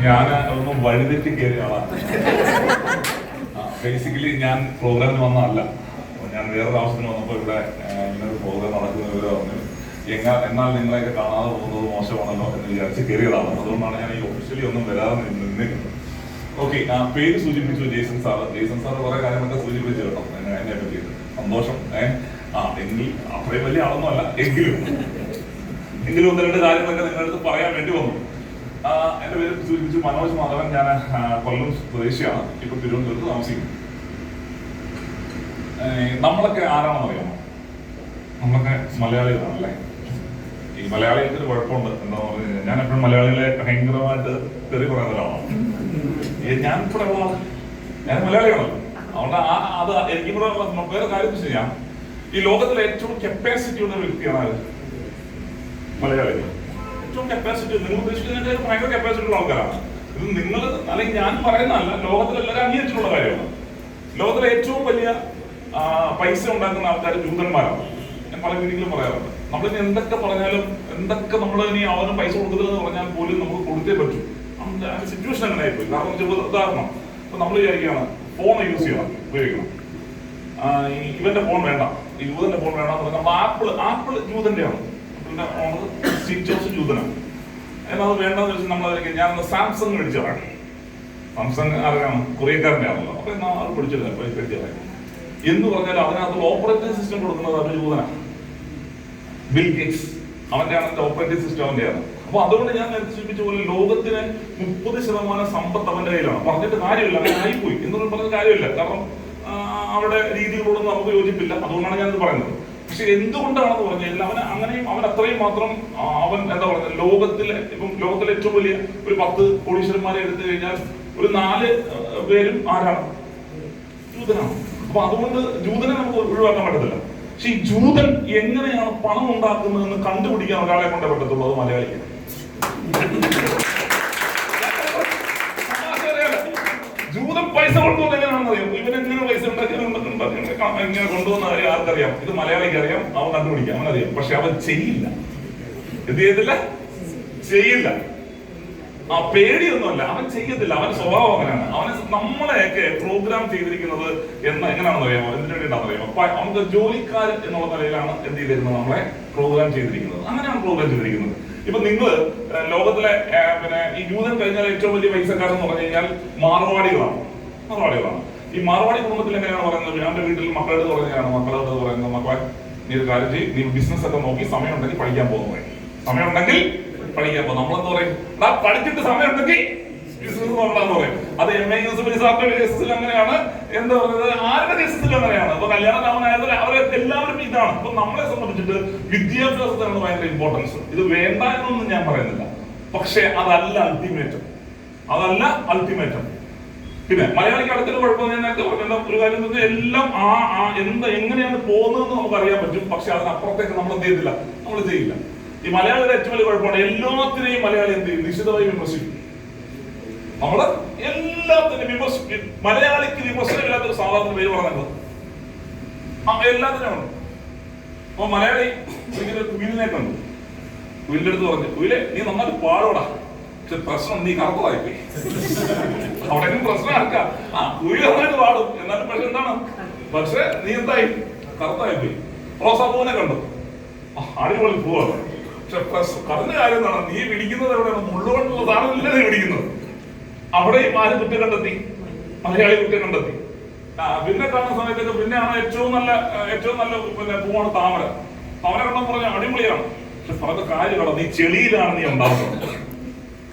ഞാൻ ഒന്ന് വഴിതെറ്റി കയറിയ ആളാണ്. ബേസിക്കലി ഞാൻ പ്രോഗ്രാമിന് വന്നതല്ല. ഞാൻ വേറൊരു ആവശ്യത്തിന് വന്നപ്പോൾ ഇവിടെ ഇങ്ങനൊരു പ്രോഗ്രാം നടക്കുന്ന വിവരം പറഞ്ഞു. എന്നാൽ നിങ്ങളെയൊക്കെ കാണാതെ പോകുന്നത് മോശമാണല്ലോ എന്ന് വിചാരിച്ച് കയറിയതാണ്. അതുകൊണ്ടാണ് ഞാൻ ഈ ഒഫീഷ്യലി ഒന്നും വരാതെ നിന്നിരുന്നത്. ഓക്കെ, പേര് സൂചിപ്പിച്ചു ജേസൺ സാറ്. ജേസൺ സാറ് കുറെ കാര്യങ്ങളൊക്കെ സൂചിപ്പിച്ചു കേട്ടോ എന്നെ പറ്റിയിട്ട്. സന്തോഷം. എങ്കിൽ അത്രയും വലിയ ആളൊന്നും അല്ല, എങ്കിലും ഒന്ന് രണ്ട് കാര്യങ്ങളൊക്കെ നിങ്ങളുടെ അടുത്ത് പറയാൻ വേണ്ടി വന്നു. എന്റെ പേര് സൂചിപ്പിച്ചു മനോജ് മാധവൻ. ഞാൻ കൊല്ലം സ്വദേശിയാണ്. ഇപ്പൊ തിരുവനന്തപുരത്ത് താമസിക്കുന്നു. നമ്മളൊക്കെ ആരാണെന്ന് അറിയാമോ? നമ്മളൊക്കെ മലയാളികളാണ് അല്ലേ? ഈ മലയാളികൾക്ക് ഒരു കുഴപ്പമുണ്ട്. എന്താന്ന് പറഞ്ഞു കഴിഞ്ഞാൽ ഞാൻ എപ്പോഴും മലയാളികളെ ഭയങ്കരമായിട്ട് തെറി പറയുന്ന ഒരാളാണ്. ഞാൻ ഇവിടെ ഉള്ള ഞാൻ മലയാളിയാണല്ലോ. അതുകൊണ്ട് അത് എനിക്കിവിടെ വേറെ കാര്യം ചെയ്യാം. ഈ ലോകത്തിലെ ഏറ്റവും കപ്പാസിറ്റി ഉള്ള വ്യക്തിയാണ് ആര്? മലയാളികൾ. ഏറ്റവും കപ്പാസിറ്റി, നിങ്ങൾ ഉദ്ദേശിക്കുന്നതിനേക്കാൾ ഭയങ്കര കപ്പാസിറ്റി ഉള്ള ആൾക്കാരാണ്. ഇത് നിങ്ങൾ അല്ലെങ്കിൽ ഞാൻ പറയുന്നതല്ല, ലോകത്തിലെല്ലാവരും അംഗീകരിച്ചിട്ടുള്ള കാര്യമാണ്. ലോകത്തിലെ ഏറ്റവും വലിയ പൈസ ഉണ്ടാക്കുന്ന ആൾക്കാർ ജൂതന്മാരാണ്. ഞാൻ പല രീതിയിലും പറയാറുണ്ട്. നമ്മളിനി എന്തൊക്കെ പറഞ്ഞാലും, എന്തൊക്കെ നമ്മൾ ഇനി അവന് പൈസ കൊടുക്കരുതെന്ന് പറഞ്ഞാൽ പോലും നമുക്ക് കൊടുത്തേ പറ്റൂ. സിറ്റുവേഷൻ അങ്ങനെ ആയിപ്പോയി. കാരണം ഉദാഹരണം, ഇപ്പൊ നമ്മൾ വിചാരിക്കുകയാണ് ഫോൺ യൂസ് ചെയ്യണം, ഉപയോഗിക്കണം. ഇവന്റെ ഫോൺ വേണ്ട, ഈ ജൂതന്റെ ഫോൺ വേണ്ടെന്ന് പറഞ്ഞാൽ ആപ്പിൾ ജൂതന്റെയാണ്. ആപ്പിളിന്റെ ഓണർ സ്റ്റീവ് ജോബ്സ് ജൂതനാണ്. എന്നാൽ അത് വേണ്ടെന്ന് വെച്ചാൽ നമ്മൾ ഞാൻ സാംസങ് മേടിച്ചതാണ്. സാംസങ് ആരാണ്? കൊറിയക്കാരൻ്റെ ആണല്ലോ. അപ്പൊ എന്നാൽ അത് പിടിച്ചില്ല മേടിച്ചതാണ് എന്ന് പറഞ്ഞാൽ അതിനകത്ത് ഓപ്പറേറ്റിംഗ് സിസ്റ്റം കൊടുക്കുന്നത് അവരുടെ ജൂതനാണ്. ബിൽ ഗേറ്റ്സ്, അവന്റെ ഓപ്പറേറ്റിംഗ് സിസ്റ്റം അവന്റെയാണ്. അപ്പൊ അതുകൊണ്ട് ഞാൻ നേരത്തെ സൂചിപ്പിച്ച പോലെ ലോകത്തിന് 30% സമ്പത്ത് അവന്റെ കയ്യിലാണ്. പറഞ്ഞിട്ട് കാര്യമില്ല, അങ്ങനെ ആയിപ്പോയി എന്നൊന്നും പറഞ്ഞ കാര്യമില്ല. കാരണം അവരുടെ രീതികളോടൊന്നും നമുക്ക് യോജിപ്പില്ല. അതുകൊണ്ടാണ് ഞാനിത് പറയുന്നത്. പക്ഷെ എന്തുകൊണ്ടാണെന്ന് പറഞ്ഞു കഴിഞ്ഞാൽ അവൻ അത്രയും മാത്രം അവൻ എന്താ പറയുക, ലോകത്തിലെ ഏറ്റവും വലിയ ഒരു 10 കോടീശ്വരന്മാരെ എടുത്തു കഴിഞ്ഞാൽ ഒരു 4 പേരും ആരാണ്? ജൂതനാണ്. അപ്പൊ അതുകൊണ്ട് ജൂതനെ നമുക്ക് ഒഴിവാക്കാൻ പറ്റത്തില്ല. പക്ഷെ ഈ ജൂതൻ എങ്ങനെയാണ് പണം ഉണ്ടാക്കുന്നതെന്ന് കണ്ടുപിടിക്കാൻ ഒരാളെ കൊണ്ടേ പറ്റത്തുള്ളൂ. അത് മലയാളിക്ക്. ജൂതൻ പൈസ കൊണ്ടുവന്ന് എങ്ങനെയാണെന്ന് അറിയാം. ഇവനെങ്ങനെ പൈസ ഇങ്ങനെ കൊണ്ടുവന്ന കാര്യം ആർക്കറിയാം? ഇത് മലയാളിക്ക് അറിയാം. അവൻ കണ്ടുപിടിക്കാം, അവനറിയാം. പക്ഷെ അവൻ ചെയ്യില്ല. എന്ത് ചെയ്യത്തില്ല? ചെയ്യില്ല. പേടിയൊന്നുമല്ല, അവൻ ചെയ്യത്തില്ല. അവൻ സ്വഭാവം അങ്ങനെയാണ്. അവന് നമ്മളെയൊക്കെ പ്രോഗ്രാം ചെയ്തിരിക്കുന്നത് എങ്ങനെയാണെന്ന് അറിയാമോ? എന്തിനു വേണ്ടിയിട്ടാണെന്ന് അറിയാമോ? നമുക്ക് ജോലിക്കാരൻ എന്നുള്ള നിലയിലാണ് എന്ത് ചെയ്തിരുന്നത്? നമ്മളെ പ്രോഗ്രാം ചെയ്തിരിക്കുന്നത്. അങ്ങനെയാണ് പ്രോഗ്രാം ചെയ്തിരിക്കുന്നത്. ഇപ്പൊ നിങ്ങൾ ലോകത്തിലെ ഈ ജൂതൻ കഴിഞ്ഞാൽ ഏറ്റവും വലിയ പൈസക്കാരെന്ന് പറഞ്ഞു കഴിഞ്ഞാൽ മാർവാടികളാണ്. ഈ മാർവാടി കുടുംബത്തിൽ എങ്ങനെയാണ് പറയുന്നത്? ഞാൻ എന്റെ വീട്ടിൽ മക്കളോട് പറയുന്നതാണ്. മക്കളോട് പറയുന്നത്, മക്കളെ നീ ഒരു കാര്യം ചെയ്യും, നീ ബിസിനസ് ഒക്കെ നോക്കി സമയം ഉണ്ടെങ്കിൽ പഠിക്കാൻ പോകുന്നു. സമയം ഉണ്ടെങ്കിൽ പഠിക്കാൻ പോകും. നമ്മളെന്ന് പറയും, പഠിച്ചിട്ട് സമയം ഉണ്ടെങ്കിൽ ബിസിനസ് നോക്കണമെന്ന് പറയും. അത് MA യൂസഫലി സാറിന്റെ കേസിൽ അങ്ങനെയാണ്. എന്താ പറയുന്നത്, ആരുടെ കേസിൽ അങ്ങനെയാണ്. അപ്പൊ കല്യാണം ആവുന്നതായത് അവരെ എല്ലാവരും ഇതാണ്. അപ്പൊ നമ്മളെ സംബന്ധിച്ചിട്ട് വിദ്യാഭ്യാസത്തിനാണ് ഭയങ്കര ഇമ്പോർട്ടൻസ്. ഇത് വേണ്ട എന്നൊന്നും ഞാൻ പറയുന്നില്ല. പക്ഷെ അതല്ല അൾട്ടിമേറ്റം. പിന്നെ മലയാളിക്ക് അടുത്തൊരു കുഴപ്പം ഞാൻ നേരത്തെ പറഞ്ഞ ഒരു കാര്യം എല്ലാം എങ്ങനെയാണ് പോകുന്നതെന്ന് നമുക്ക് അറിയാൻ പറ്റും. പക്ഷെ അതിനപ്പുറത്തേക്ക് നമ്മൾ എന്ത് ചെയ്തില്ല, നമ്മൾ ചെയ്യില്ല. ഈ മലയാളിയുടെ ഏറ്റവും വലിയ കുഴപ്പമാണ് എല്ലാത്തിനെയും മലയാളി എന്ത് ചെയ്യും? നിശ്ചിതമായി വിമർശിക്കും. നമ്മള് എല്ലാത്തിനും വിമർശിക്കും. മലയാളിക്ക് വിമർശനമില്ലാത്തൊരു സാധാരണ പേര് പറഞ്ഞത് എല്ലാത്തിനും ഉണ്ട്. അപ്പൊ മലയാളി കുയിലിനെ കണ്ടു. കുയിലിന്റെ അടുത്ത് പറഞ്ഞു, കുയിലെ നീ നന്നായിട്ട് പാടോടാ, പക്ഷെ പ്രശ്നം നീ കറുത്തതായിപ്പോയി. അവിടെ പ്രശ്നം ആർക്കാ? കുയിൽ നന്നായിട്ട് പാടും, എന്നാലും പക്ഷെ എന്താണ്? പക്ഷെ നീ എന്തായി? കറുത്തായിപ്പോയി. റോസാപ്പൂവിനെ കണ്ടു, അടിപൊളി പൂവാണ്. പക്ഷെ പറഞ്ഞ കാര്യം എന്താണ്? നീ പിടിക്കുന്നത് എവിടെയാണ്? മുള്ളുകൊണ്ടുള്ള സാധനമില്ല നീ പിടിക്കുന്നത്. അവിടെയും ആര് കുറ്റം കണ്ടെത്തി? മലയാളി കുറ്റം കണ്ടെത്തി. പിന്നെ കാണുന്ന സമയത്തൊക്കെ പിന്നെയാണ് ഏറ്റവും നല്ല പൂവാണ് താമര. താമര കണ്ടെന്ന് പറഞ്ഞാൽ അടിപൊളിയാണ്. പക്ഷെ പറഞ്ഞ കാര്യമാണ്, നീ ചെളിയിലാണ് നീ ഉണ്ടാവുന്നത്.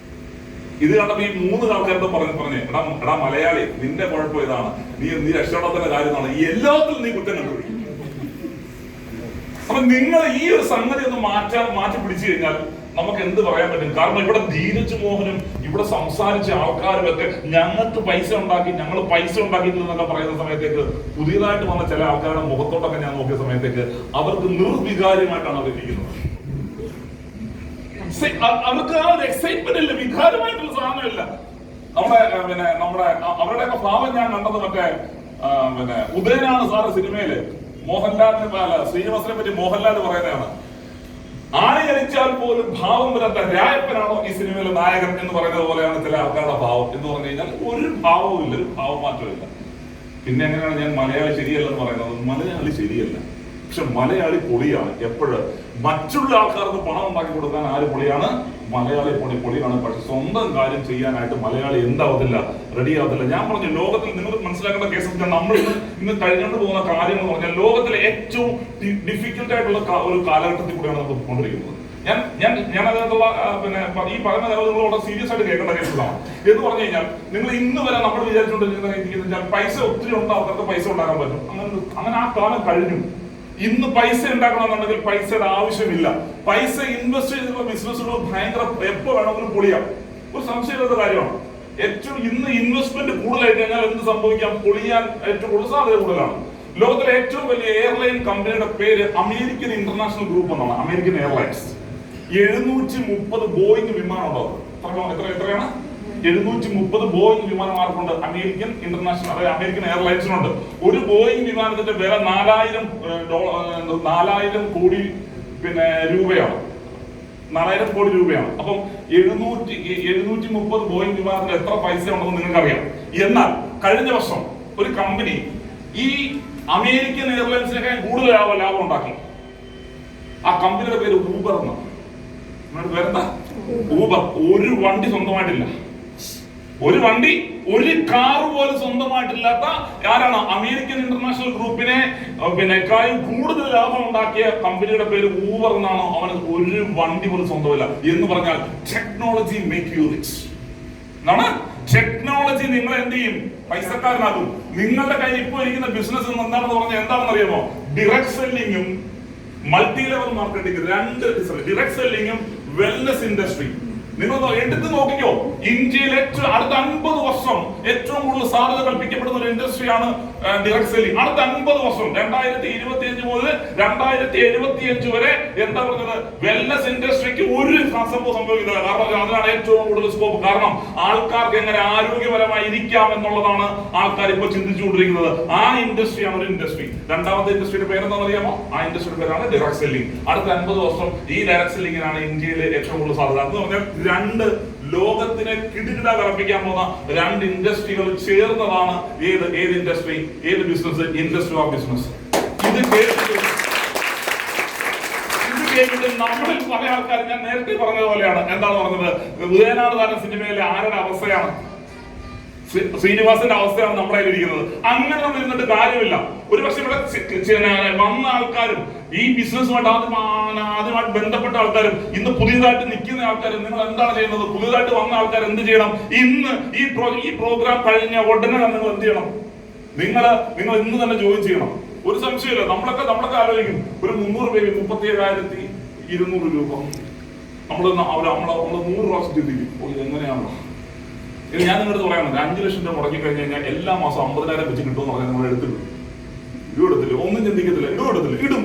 ഇത് കണ്ടപ്പോ ഈ 3 ആൾക്കാരുടെ പറഞ്ഞേ, എടാ മലയാളി, നിന്റെ കുഴപ്പം ഇതാണ്, നീ രക്ഷപ്പെടത്തിന്റെ കാര്യം എന്നാണ്. എല്ലാത്തിലും നീ കുറ്റം കണ്ടുപിടിക്കും. അപ്പൊ നിങ്ങൾ ഈ ഒരു സംഗതി ഒന്ന് മാറ്റി പിടിച്ചു കഴിഞ്ഞാൽ നമുക്ക് എന്ത് പറയാൻ പറ്റും? കാരണം ഇവിടെ ധീരജ് മോഹനും ഇവിടെ സംസാരിച്ച ആൾക്കാരുമൊക്കെ ഞങ്ങൾക്ക് പൈസ ഉണ്ടാക്കിയിട്ടില്ലെന്നൊക്കെ പറയുന്ന സമയത്തേക്ക് പുതിയതായിട്ട് വന്ന ചില ആൾക്കാരുടെ മുഖത്തോട്ടൊക്കെ ഞാൻ നോക്കിയ സമയത്തേക്ക് അവർക്ക് നിർവികാരമായിട്ടാണ് അവരിക്കുന്നത്. അവർക്ക് ആ ഒരു എക്സൈറ്റ്മെന്റ് ഇല്ല, വികാരമായിട്ടുള്ള സാധനമില്ല. അവരുടെയൊക്കെ ഭാവം ഞാൻ കണ്ടത് ഉദയനാണ് സാറ് സിനിമയില് മോഹൻലാലിനെ ശ്രീനിവാസനെ പറ്റി മോഹൻലാൽ പറയുന്നതാണ്. ആണി കളിച്ചാൽ പോലും ഭാവം വരാത്ത രായപ്പനാണോ ഈ സിനിമയിലെ നായകൻ എന്ന് പറയുന്നത് പോലെയാണ് ചില ആൾക്കാരുടെ ഭാവം എന്ന് പറഞ്ഞു കഴിഞ്ഞാൽ ഒരു ഭാവവും ഇല്ല, ഒരു ഭാവമാറ്റമില്ല. പിന്നെ എങ്ങനെയാണ് ഞാൻ മലയാളി ശരിയല്ലെന്ന് പറയുന്നത്? മലയാളി ശരിയല്ല, പക്ഷെ മലയാളി പൊളിയാണ്. എപ്പോഴും മറ്റുള്ള ആൾക്കാർക്ക് പണം ഉണ്ടാക്കി കൊടുക്കാൻ ആര് പൊളിയാണ്? മലയാളി പൊളിയാണ്. പക്ഷെ സ്വന്തം കാര്യം ചെയ്യാനായിട്ട് മലയാളി എന്താവത്തില്ല, റെഡി ആവത്തില്ല. ഞാൻ പറഞ്ഞു, ലോകത്തിൽ നിങ്ങൾ മനസ്സിലാക്കേണ്ട കേസ് നമ്മൾ ഇന്ന് കഴിഞ്ഞുകൊണ്ട് പോകുന്ന കാര്യങ്ങൾ എന്ന് പറഞ്ഞാൽ ലോകത്തിലെ ഏറ്റവും ഡിഫിക്കൽട്ട് ആയിട്ടുള്ള ഒരു കാലഘട്ടത്തിൽ കൂടെയാണ് നമ്മൾ പോയിക്കൊണ്ടിരിക്കുന്നത്. ഞാൻ അതിനകത്തുള്ള പിന്നെ ഈ പറയുന്ന നിങ്ങളോട് സീരിയസ് ആയിട്ട് കേൾക്കേണ്ട കേസുകളാണ്. എന്ന് പറഞ്ഞു കഴിഞ്ഞാൽ നിങ്ങൾ ഇന്ന് വരെ നമ്മൾ വിചാരിച്ചുകൊണ്ടിരിക്കുന്ന പൈസ ഒത്തിരി ഉണ്ട്, അവർക്ക് പൈസ ഉണ്ടാക്കാൻ പറ്റും, അങ്ങനെ ആ കാലം കഴിഞ്ഞു. ഇന്ന് പൈസ ഉണ്ടാക്കണമെന്നുണ്ടെങ്കിൽ പൈസയുടെ ആവശ്യമില്ല. പൈസ ഇൻവെസ്റ്റ് ചെയ്തിട്ടുള്ള ബിസിനസ്സുകൾ ഭയങ്കര എപ്പോ വേണമെങ്കിലും പൊളിയാം, ഒരു സംശയമില്ലാത്ത കാര്യമാണ്. ഏറ്റവും ഇന്ന് ഇൻവെസ്റ്റ്മെന്റ് കൂടുതലായി കഴിഞ്ഞാൽ എന്ത് സംഭവിക്കാം? പൊളിയാൻ ഏറ്റവും കൂടുതൽ സാധ്യത കൂടുതലാണ്. ലോകത്തിലെ ഏറ്റവും വലിയ എയർലൈൻ കമ്പനിയുടെ പേര് അമേരിക്കൻ ഇന്റർനാഷണൽ ഗ്രൂപ്പ് എന്നാണ്, അമേരിക്കൻ എയർലൈൻസ്. 730 ബോയിങ് വിമാനം ഉണ്ടാവും. എത്രയാണ്? 730 ബോയിങ് വിമാനമാർക്കുണ്ട് അമേരിക്കൻ ഇന്റർനാഷണൽ, അതായത് അമേരിക്കൻ എയർലൈൻസിനുണ്ട്. ഒരു ബോയിങ് വിമാനത്തിന്റെ വില 4000 കോടി രൂപയാണ്. 4000 കോടി രൂപയാണ്. അപ്പം 730 ബോയിങ് വിമാനത്തിന് എത്ര പൈസ ഉണ്ടെന്ന് നിങ്ങൾക്കറിയാം. എന്നാൽ കഴിഞ്ഞ വർഷം ഒരു കമ്പനി ഈ അമേരിക്കൻ എയർലൈൻസിനേക്കാൾ കൂടുതൽ ലാഭം ഉണ്ടാക്കി. ആ കമ്പനിയുടെ പേര് ഊബർ എന്നാണ്. പേരെന്താ? ഊബർ. ഒരു വണ്ടി സ്വന്തമായിട്ടില്ല, ഒരു വണ്ടി, ഒരു കാർ പോലും സ്വന്തമായിട്ടില്ലാത്ത ആരാണ്? അമേരിക്കൻ ഇന്റർനാഷണൽ ഗ്രൂപ്പിനെ കൂടുതൽ ലാഭം ഉണ്ടാക്കിയ കമ്പനിയുടെ പേര് ഊബർ എന്നാണ്. അവന് ഒരു വണ്ടി പോലും സ്വന്തമില്ല. എന്ന് പറഞ്ഞാൽ ടെക്നോളജി മേക്ക് യു റിച്ച് എന്നാണ്. ടെക്നോളജി നിങ്ങളെ എന്ത് ചെയ്യും? പൈസക്കാരനാകും. നിങ്ങളുടെ കയ്യിൽ ഇപ്പോൾ ഇരിക്കുന്ന ബിസിനസ് എന്താണെന്ന് പറഞ്ഞാൽ എന്താണെന്ന് അറിയാമോ? ഡയറക്ട് സെല്ലിങ്ങും മൾട്ടി ലെവൽ മാർക്കറ്റിംഗ്. ഡയറക്ട് സെല്ലിങ്ങും വെൽനസ് ഇൻഡസ്ട്രി. നിങ്ങൾ എടുത്ത് നോക്കിക്കോ, ഇന്ത്യയിൽ അടുത്ത 50 വർഷം ഏറ്റവും കൂടുതൽ സാധ്യത കൽപ്പിക്കപ്പെടുന്ന ഒരു ഇൻഡസ്ട്രിയാണ് ഡയറക്ട് സെല്ലിംഗ്. അടുത്ത 50 വർഷം 2025 മുതൽ 2075 വരെ എന്താ പറഞ്ഞത്? വെൽനസ് ഇൻഡസ്ട്രിക്ക് ഒരു സംഭവം സംഭവിക്കില്ല. കാരണം അതിനാണ് ഏറ്റവും കൂടുതൽ സ്കോപ്പ്. കാരണം ആൾക്കാർക്ക് എങ്ങനെ ആരോഗ്യപരമായി ഇരിക്കാം എന്നുള്ളതാണ് ആൾക്കാർ ഇപ്പോൾ ചിന്തിച്ചുകൊണ്ടിരിക്കുന്നത്. ആ ഇൻഡസ്ട്രിയാണ് ഒരു ഇൻഡസ്ട്രി. രണ്ടാമത്തെ ഇൻഡസ്ട്രിയുടെ പേരെന്താണെന്ന് അറിയാമോ? ആ ഇൻഡസ്ട്രിയുടെ പേരാണ് ഡയറക്ട് സെല്ലിംഗ്. അടുത്ത 50 വർഷം ഈ ഡയറക്ട് സെല്ലിംഗിനാണ് ഇന്ത്യയിലെ ഏറ്റവും കൂടുതൽ സാധ്യത. എന്ന് പറഞ്ഞാൽ രണ്ട് ലോകത്തിനെ കിടുകിട വിറപ്പിക്കാൻ പോകുന്ന രണ്ട് ഇൻഡസ്ട്രികൾ ചേർന്നതാണ് ഏത് ഇൻഡസ്ട്രി, ഏത് ബിസിനസ്? Industry of business. ഇത് കേട്ടിട്ട് നമ്മളിൽ പല ആൾക്കാർ, ഞാൻ നേരത്തെ പറഞ്ഞതുപോലെയാണ്. എന്താണ് പറഞ്ഞത്? ഉദയനാട് താരം സിനിമയിലെ ആരുടെ അവസ്ഥയാണ്? ശ്രീനിവാസന്റെ അവസ്ഥയാണ് നമ്മുടെ ഇരിക്കുന്നത്. അങ്ങനെ നമ്മൾ ഇരുന്നിട്ട് കാര്യമില്ല. ഒരു പക്ഷെ ഇവിടെ വന്ന ആൾക്കാരും ഈ ബിസിനസ്സുമായിട്ട് ആദ്യമായിട്ട് ബന്ധപ്പെട്ട ആൾക്കാരും ഇന്ന് പുതിയതായിട്ട് നിൽക്കുന്ന ആൾക്കാരും നിങ്ങൾ എന്താണ് ചെയ്യുന്നത്? പുതിയതായിട്ട് വന്ന ആൾക്കാർ എന്ത് ചെയ്യണം? ഇന്ന് ഈ പ്രോഗ്രാം കഴിഞ്ഞ ഉടനെ നിങ്ങൾ എന്ത് ചെയ്യണം? നിങ്ങൾ ഇന്ന് തന്നെ ജോയിൻ ചെയ്യണം. ഒരു സംശയമില്ല. നമ്മളൊക്കെ ആലോചിക്കും, ഒരു 300 രൂപ 37,200 രൂപ നമ്മൾ 100 പ്രാവശ്യം ചിന്തിക്കും, എങ്ങനെയാണോ? ഞാൻ നിങ്ങളുടെ പറയാനുണ്ട്, 5 ലക്ഷം രൂപ മുടക്കി കഴിഞ്ഞ് കഴിഞ്ഞാൽ എല്ലാ മാസം 50,000 വെച്ച് കിട്ടുമെന്ന് പറഞ്ഞാൽ നിങ്ങൾ എടുത്തിടും. ഇടത്തില്ല, ഒന്നും ചിന്തിക്കത്തില്ല. ഇടും.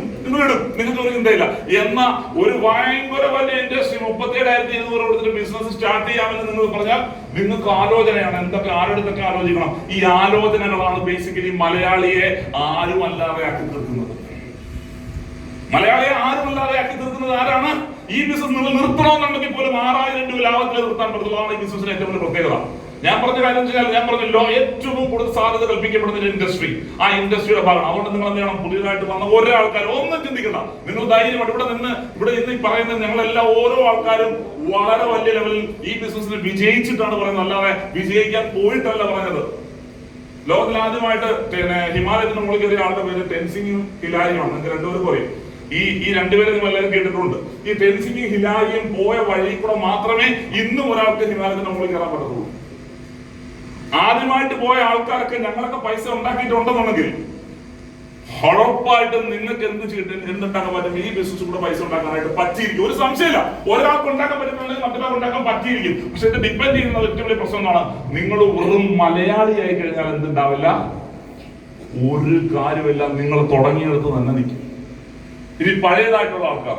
നിങ്ങൾക്ക് ഒരു ചിന്തയില്ല. എന്നാ ഒരു ഭയങ്കര വലിയ ഇൻഡസ്ട്രി 37,200 കൊടുത്തിട്ട് ബിസിനസ് സ്റ്റാർട്ട് ചെയ്യാമെന്ന് നിങ്ങൾ പറഞ്ഞാൽ നിങ്ങൾക്ക് ആലോചനയാണ്. ആരോടത്തൊക്കെ ആലോചിക്കണം. ഈ ആലോചനകളാണ് ബേസിക്കലി മലയാളിയെ ആരുമല്ലാതെ ആക്കി തീർക്കുന്നത്. ആരാണ്? ഈ ബിസിനസ് നിങ്ങൾ നിർത്തണമെന്നുണ്ടെങ്കിൽ പോലും 6,000 രൂപ ലാഭത്തിൽ നിർത്താൻ പറ്റുന്നതാണ് ഈ ബിസിനസിന് ഏറ്റവും വലിയ പ്രത്യേകത. ഞാൻ പറഞ്ഞ കാര്യം വെച്ചാൽ, ഞാൻ പറഞ്ഞല്ലോ, ഏറ്റവും കൂടുതൽ സാധ്യത കൽപ്പിക്കപ്പെടുന്ന ഒരു ഇൻഡസ്ട്രി ആ ഇൻഡസ്ട്രിയുടെ ഭാഗമാണ്. അതുകൊണ്ട് നിങ്ങൾ എന്ത് ചെയ്യണം? പുതിയതായിട്ട് വന്ന ഓരോ ആൾക്കാരും ഒന്നും ചിന്തിക്കണ്ട. നിങ്ങൾ ധൈര്യമായിട്ട് ഇവിടെ നിന്ന് ഈ പറയുന്നത് ഞങ്ങളെല്ലാം ഓരോ ആൾക്കാരും വളരെ വലിയ ലെവലിൽ ഈ ബിസിനസ്സിൽ വിജയിച്ചിട്ടാണ് പറയുന്നത്, അല്ലാതെ വിജയിക്കാൻ പോയിട്ടല്ല പറഞ്ഞത്. ലോകത്തിൽ ആദ്യമായിട്ട് ഹിമാലയത്തിന് മുകളിൽ കയറിയ ആളുടെ പേര് ടെൻസിംഗും ഹിലാരിയുമാണ്. നിങ്ങൾക്ക് രണ്ടുപേരും പറയും. ഈ രണ്ടുപേരെ നിങ്ങൾ എല്ലാവരും കേട്ടിട്ടുണ്ട്. ഈ ടെൻസിംഗും ഹിലാരിയും പോയ വഴി കൂടെ മാത്രമേ ഇന്നും ഒരാൾക്ക് ഹിമാലയത്തിന് മുകളിൽ കയറാൻ പറ്റത്തുള്ളൂ. ആദ്യമായിട്ട് പോയ ആൾക്കാരൊക്കെ ഞങ്ങളൊക്കെ പൈസ ഉണ്ടാക്കിയിട്ടുണ്ടെന്നുണ്ടെങ്കിൽ ഉറപ്പായിട്ടും നിങ്ങൾക്ക് എന്തുണ്ടാക്കാൻ പറ്റും? ഈ ബിസിനസ് കൂടെ പൈസ ഉണ്ടാക്കാനായിട്ട് പറ്റിയിരിക്കും. ഒരു സംശയമില്ല. ഒരാൾക്ക് ഉണ്ടാക്കാൻ പറ്റുന്നുണ്ടെങ്കിൽ മറ്റൊരാൾക്ക് ഉണ്ടാക്കാൻ പറ്റിയിരിക്കും. പക്ഷെ ഇത് ഡിപ്പെൻഡ് ചെയ്യുന്ന ഏറ്റവും വലിയ പ്രശ്നം എന്താണ്? നിങ്ങൾ വെറും മലയാളിയായി കഴിഞ്ഞാൽ എന്തുണ്ടാവില്ല? ഒരു കാര്യമില്ല. നിങ്ങൾ തുടങ്ങിയെടുത്ത് തന്നെ നിൽക്കും. ഇനി പഴയതായിട്ടുള്ള ആൾക്കാർ,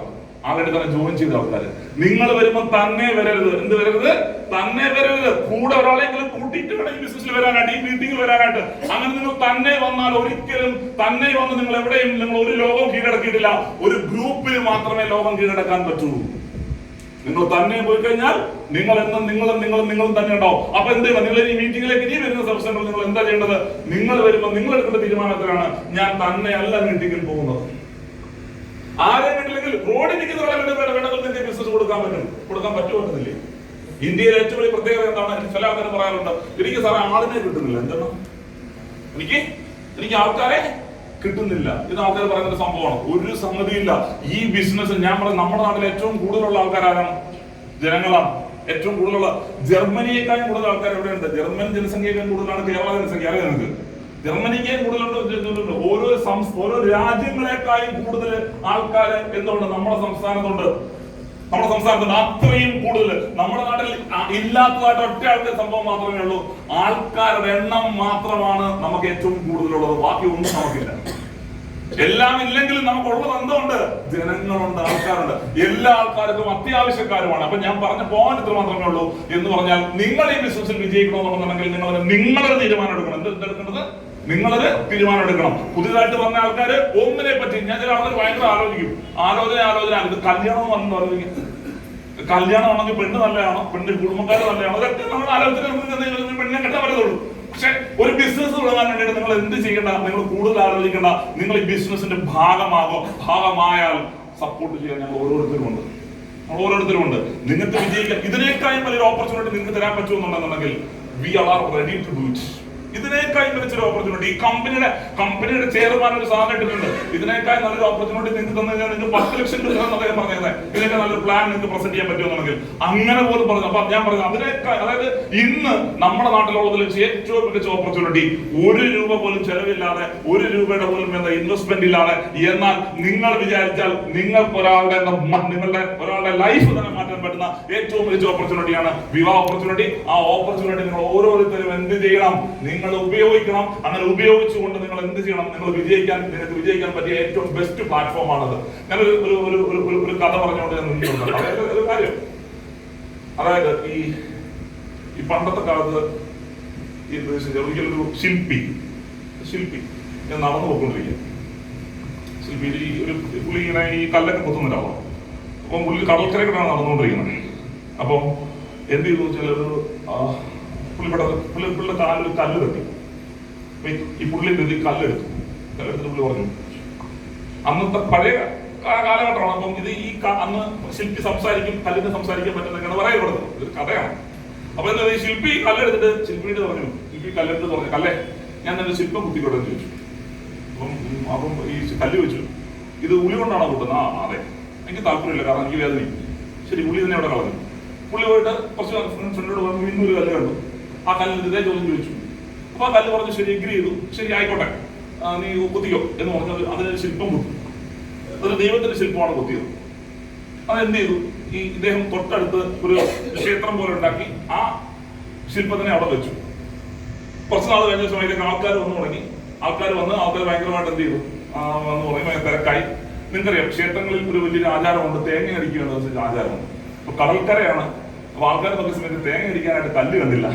ആളുടെ തന്നെ ജോയിൻ ചെയ്ത ആൾക്കാർ, നിങ്ങൾ വരുമ്പോൾ തന്നെ വരരുത്. എന്ത് വരരുത്? തന്നെ വരരുത്, കൂടെ ഒരാളെങ്കിലും കൂട്ടിയിട്ട് വേണം ഈ ബിസിനസ്സിൽ വരാനായിട്ട്, ഈ മീറ്റിംഗിൽ വരാനായിട്ട്. അങ്ങനെ നിങ്ങൾ തന്നെ വന്നാൽ ഒരിക്കലും തന്നെ വന്ന് നിങ്ങൾ എവിടെയും നിങ്ങൾ ഒരു ലോകം കീഴടക്കിയിട്ടില്ല. ഒരു ഗ്രൂപ്പിൽ മാത്രമേ ലോകം കീഴടക്കാൻ പറ്റൂ. നിങ്ങൾ തന്നെ പോയി കഴിഞ്ഞാൽ നിങ്ങൾ എന്നും നിങ്ങളും തന്നെ ഉണ്ടാവും. അപ്പൊ എന്ത് ചെയ്യണം? നിങ്ങൾ ഈ മീറ്റിംഗിലേക്ക് ഇനി വരുന്ന ദിവസങ്ങളിൽ നിങ്ങൾ എന്താ ചെയ്യേണ്ടത്? നിങ്ങൾ വരുമ്പോൾ നിങ്ങൾ എടുക്കുന്ന തീരുമാനത്തിലാണ് ഞാൻ തന്നെയല്ല മീറ്റിംഗിൽ പോകുന്നത്. ആരെയും കിട്ടില്ലെങ്കിൽ റോഡിൽ നിൽക്കുന്ന വേണമെങ്കിൽ ബിസിനസ് കൊടുക്കാൻ പറ്റുന്നില്ലേ? ഇന്ത്യയിലെ ഏറ്റവും വലിയ പ്രത്യേകത എന്താണ്? ചില ആൾക്കാർ പറയാറുണ്ട്, എനിക്ക് സാറേ ആളിനെ കിട്ടുന്നില്ല. എന്താണ്? എനിക്ക് ആൾക്കാരെ കിട്ടുന്നില്ല. ഇത് ആൾക്കാർ പറയുന്ന ഒരു സംഭവമാണ്. ഒരു സംഗതിയില്ല. ഈ ബിസിനസ് ഞാൻ പറഞ്ഞ നമ്മുടെ നാട്ടിൽ ഏറ്റവും കൂടുതലുള്ള ആൾക്കാരാണ്, ജനങ്ങളാണ്. ഏറ്റവും കൂടുതലുള്ള ജർമ്മനിയേക്കാളും കൂടുതൽ ആൾക്കാർ എവിടെയുണ്ട്? ജർമ്മൻ ജനസംഖ്യയേക്കാൾ കൂടുതലാണ് കേരള ജനസംഖ്യ. അറിയാം നിങ്ങൾക്ക്? ജർമ്മനിക്ക് കൂടുതലുണ്ട്. ഓരോ രാജ്യങ്ങളെക്കാളും കൂടുതൽ ആൾക്കാര് എന്തുകൊണ്ട് നമ്മുടെ സംസ്ഥാനത്തുണ്ട്. അത്രയും കൂടുതൽ നമ്മുടെ നാട്ടിൽ ഇല്ലാത്തതായിട്ട് ഒറ്റ ആൾക്കാർ സംഭവം മാത്രമേ ഉള്ളൂ. ആൾക്കാരുടെ എണ്ണം മാത്രമാണ് നമുക്ക് ഏറ്റവും കൂടുതലുള്ളത്. ബാക്കി ഒന്നും നമുക്കില്ല. എല്ലാം ഇല്ലെങ്കിലും നമുക്കുള്ളത് എന്തുണ്ട്? ജനങ്ങളുണ്ട്, ആൾക്കാരുണ്ട്. എല്ലാ ആൾക്കാർക്കും അത്യാവശ്യക്കാരുമാണ്. അപ്പൊ ഞാൻ പറഞ്ഞ പോയിന്റ് ഇത്ര മാത്രമേ ഉള്ളൂ. എന്ന് പറഞ്ഞാൽ നിങ്ങൾ ഈ ബിസിനസ്സിൽ വിജയിക്കണമെന്നുണ്ടെങ്കിൽ നിങ്ങളൊരു തീരുമാനം എടുക്കണം. എന്തെടുക്കേണ്ടത്? നിങ്ങളൊരു തീരുമാനം എടുക്കണം. പുതിയതായിട്ട് വന്ന ആൾക്കാര് ഒന്നിനെ പറ്റി ഞാൻ ചില ആൾക്കാർ ഭയങ്കര ആലോചിക്കും. ആലോചന ഇത് കല്യാണം വന്നു ആലോചിക്കും. കല്യാണം ആണെങ്കിൽ പെണ്ണ് നല്ലതാണോ, പെണ്ണിന്റെ കുടുംബക്കാര് നല്ലതാണോ, അതൊക്കെ നമ്മൾ ആലോചന പെണ്ണിനെ കെട്ടാൻ പറ്റത്തുള്ളൂ. പക്ഷെ ഒരു ബിസിനസ് തുടങ്ങാൻ വേണ്ടിയിട്ട് നിങ്ങൾ എന്ത് ചെയ്യണ്ട? നിങ്ങൾ കൂടുതൽ ആലോചിക്കേണ്ട. നിങ്ങൾ ഈ ബിസിനസിന്റെ ഭാഗമായാൽ സപ്പോർട്ട് ചെയ്യാൻ ഞങ്ങൾ ഓരോരുത്തരും ഉണ്ട്. നിങ്ങൾക്ക് വിജയിക്കാൻ ഇതിനേക്കാളും വലിയൊരു ഓപ്പർച്യൂണിറ്റി നിങ്ങൾക്ക് തരാൻ പറ്റുമെന്നുണ്ടെന്നുണ്ടെങ്കിൽ we are ready to do it. ഇതിനേക്കാളും മികച്ചൊരു ഓപ്പർച്യൂണിറ്റി ഈ കമ്പനിയുടെ ചെയർമാൻ ഒരു സാധനം ഇട്ടിട്ടുണ്ട്. ഇതിനേക്കാൾ നല്ലൊരു ഓപ്പർച്യൂണിറ്റി നിങ്ങൾക്ക് തന്നു കഴിഞ്ഞാൽ നിങ്ങൾക്ക് 10 ലക്ഷം രൂപ അദ്ദേഹം പറഞ്ഞത് ഇതിനൊക്കെ നല്ലൊരു പ്ലാൻ നിങ്ങൾക്ക് പ്രസന്റ് ചെയ്യാൻ പറ്റുമെന്നുണ്ടെങ്കിൽ അങ്ങനെ പോലും പറഞ്ഞു. അപ്പൊ ഞാൻ പറഞ്ഞു അതിനേക്കാൾ, അതായത് ഇന്ന് നമ്മുടെ നാട്ടിലുള്ളതിൽ വെച്ച് ഏറ്റവും മികച്ച ഓപ്പർച്യൂണിറ്റി, 1 രൂപ പോലും ചെലവില്ലാതെ, 1 രൂപയുടെ പോലും ഇൻവെസ്റ്റ്മെന്റ് ഇല്ലാതെ, എന്നാൽ നിങ്ങൾ വിചാരിച്ചാൽ നിങ്ങൾക്ക് ഒരാളുടെ ലൈഫ് തന്നെ മാറ്റാൻ പറ്റുന്ന ഏറ്റവും മികച്ച ഓപ്പർച്യൂണിറ്റിയാണ് വിവാഹ ഓപ്പർച്യൂണിറ്റി. ആ ഓപ്പർച്യൂണിറ്റി നിങ്ങൾ ഓരോരുത്തരും എന്ത് ചെയ്യണം? നിങ്ങൾ ഉപയോഗിക്കണം. അങ്ങനെ ഉപയോഗിച്ചുകൊണ്ട് നിങ്ങൾ എന്ത് ചെയ്യണം? നിങ്ങൾക്ക് വിജയിക്കാൻ പറ്റിയ ഏറ്റവും ബെസ്റ്റ് പ്ലാറ്റ്ഫോം ആണത്. ഞാൻ ഒരു കഥ പറഞ്ഞുകൊണ്ട് ഞാൻ നിന്നിട്ടുണ്ട്. അതായത് ഒരു കാര്യം, അതായത് ഈ പണ്ടത്തെ കാലത്ത് ഒരിക്കലൊരു ശില്പി ഞാൻ നടന്നു പോയിക്കൊണ്ടിരിക്കുക. ശില്പി ഒരു പുള്ളി ഇങ്ങനെ ഈ കല്ലൊക്കെ കൊത്തുന്നില്ലാവോ. അപ്പം പുള്ളി കടൽക്കരയിലാണ് നടന്നുകൊണ്ടിരിക്കുന്നത്. അപ്പൊ എന്ത് ചെയ്തു വെച്ചാൽ പുള്ളിയുടെ കാലിൽ കല്ല് തട്ടി. ഈ പുള്ളി കല്ലെടുത്തിട്ട് പുള്ളി പറഞ്ഞു, അന്നത്തെ പഴയ കാലഘട്ടമാണ്. അപ്പം ഇത് അന്ന് ശില്പി സംസാരിക്കും, കല്ലിന് സംസാരിക്കാൻ പറ്റുന്നൊക്കെയാണ് പറയപ്പെടുന്നത്. ഇതൊരു കഥയാണ്. അപ്പൊ എന്താ ഈ ശില്പി കല്ലെടുത്തിട്ട് ശില്പി കല്ലെടുത്ത് പറഞ്ഞു, കല്ലേ ഞാൻ തന്നെ ശില്പം കുത്തിക്കോട്ടെ എന്ന് ചോദിച്ചു. അപ്പം ഈ കല്ല് ചോദിച്ചു, ഇത് ഉളി കൊണ്ടാണോ കുട്ടുന്നത്? അതെ, എനിക്ക് താല്പര്യമില്ല, കാരണം എനിക്ക് വേദനയും. ശരി, പുള്ളി തന്നെ അവിടെ കളഞ്ഞു. പുള്ളി പോയിട്ട് കുറച്ച് ഫ്രണ്ടിനോട് പറഞ്ഞു, ഇന്നൊരു കല്ല് കണ്ടു. ആ കല്ലിന് ഇതേ ചോദ്യം ചോദിച്ചു. അപ്പൊ ആ കല്ല് പറഞ്ഞു, ശരി, എഗ്രി ചെയ്തു, ശരി ആയിക്കോട്ടെ, നീ കുത്തിക്കോ എന്ന് പറഞ്ഞത്. അതിന് ശില്പം കുത്തി. അതൊരു ദൈവത്തിന്റെ ശില്പമാണ് കുത്തിയത്. അതെന്ത് ചെയ്തു? ഇദ്ദേഹം തൊട്ടടുത്ത് ഒരു ക്ഷേത്രം പോലെ ഉണ്ടാക്കി ആ ശില്പത്തിനെ അവിടെ വെച്ചു. കുറച്ച് നാൾ കഴിഞ്ഞ സമയത്തേക്ക് ആൾക്കാർ വന്നു തുടങ്ങി. ആൾക്കാർ ഭയങ്കരമായിട്ട് എന്ത് ചെയ്തു? വന്ന് പറയുമ്പോൾ തിരക്കായി. നിങ്ങൾക്കറിയാം, ക്ഷേത്രങ്ങളിൽ ഒരു വലിയൊരു ആചാരമുണ്ട്, തേങ്ങ അടിക്കുക എന്ന ആചാരമുണ്ട്. അപ്പൊ കടൽക്കരയാണ്. അപ്പൊ ആൾക്കാർ നോക്കിയ സമയത്ത് തേങ്ങ അടിക്കാനായിട്ട് കല്ല് കണ്ടില്ല.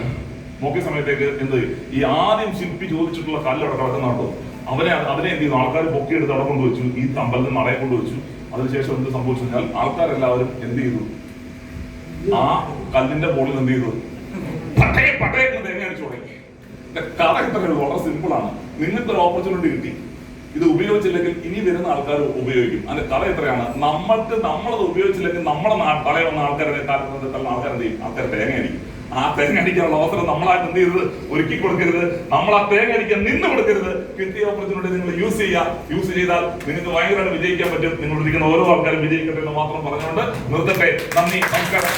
നോക്കിയ സമയത്തേക്ക് എന്ത് ഈ ആദ്യം ശില്പി ചോദിച്ചിട്ടുള്ള കല്ല് അവിടെ കിടക്കുന്നുണ്ടോ, അതിനെ എന്ത് ചെയ്യുന്നു? ആൾക്കാർ പൊക്കിയെടുത്ത് അവിടെ കൊണ്ടുവച്ചു, ഈ അമ്പലത്തിൽ നടയെ കൊണ്ടുവച്ചു. അതിനുശേഷം എന്ത് സംഭവിച്ചു കഴിഞ്ഞാൽ ആൾക്കാരെല്ലാവരും എന്ത് ചെയ്തു? ആ കല്ലിന്റെ മുകളിൽ എന്ത് ചെയ്തു? പട്ടയൊക്കെ തേങ്ങ അടിച്ചു തുടങ്ങി. കഥ ഇത്രയുള്ളൂ, വളരെ സിമ്പിൾ ആണ്. നിങ്ങൾക്ക് ഒരു ഓപ്പർച്യൂണിറ്റി കിട്ടി, ഇത് ഉപയോഗിച്ചില്ലെങ്കിൽ ഇനി വരുന്ന ആൾക്കാർ ഉപയോഗിക്കും. അതിന്റെ കഥ എത്രയാണ്? നമ്മളത് ഉപയോഗിച്ചില്ലെങ്കിൽ നമ്മുടെ തലയിൽ വന്ന ആൾക്കാരെ എന്ത് ചെയ്യും? ആൾക്കാർ തേങ്ങ അടിക്കും. ആ തേങ്ങ അടിക്കാനുള്ള അവസരം നമ്മളായിട്ട് എന്ത് ചെയ്തത്? ഒരുക്കി കൊടുക്കരുത്. നമ്മൾ ആ തേങ്ങ അടിക്കാൻ നിന്ന് കൊടുക്കരുത്. കിട്ടിയ ഓപ്പർച്യൂണിറ്റി നിങ്ങൾ യൂസ് ചെയ്താൽ നിങ്ങൾക്ക് ഭയങ്കരമായിട്ട് വിജയിക്കാൻ പറ്റും. നിങ്ങൾ ഇരിക്കുന്ന ഓരോ ആൾക്കാരും വിജയിക്കട്ടെ എന്ന് മാത്രം പറഞ്ഞുകൊണ്ട് നിർത്തട്ടെ. നന്ദി, നമസ്കാരം.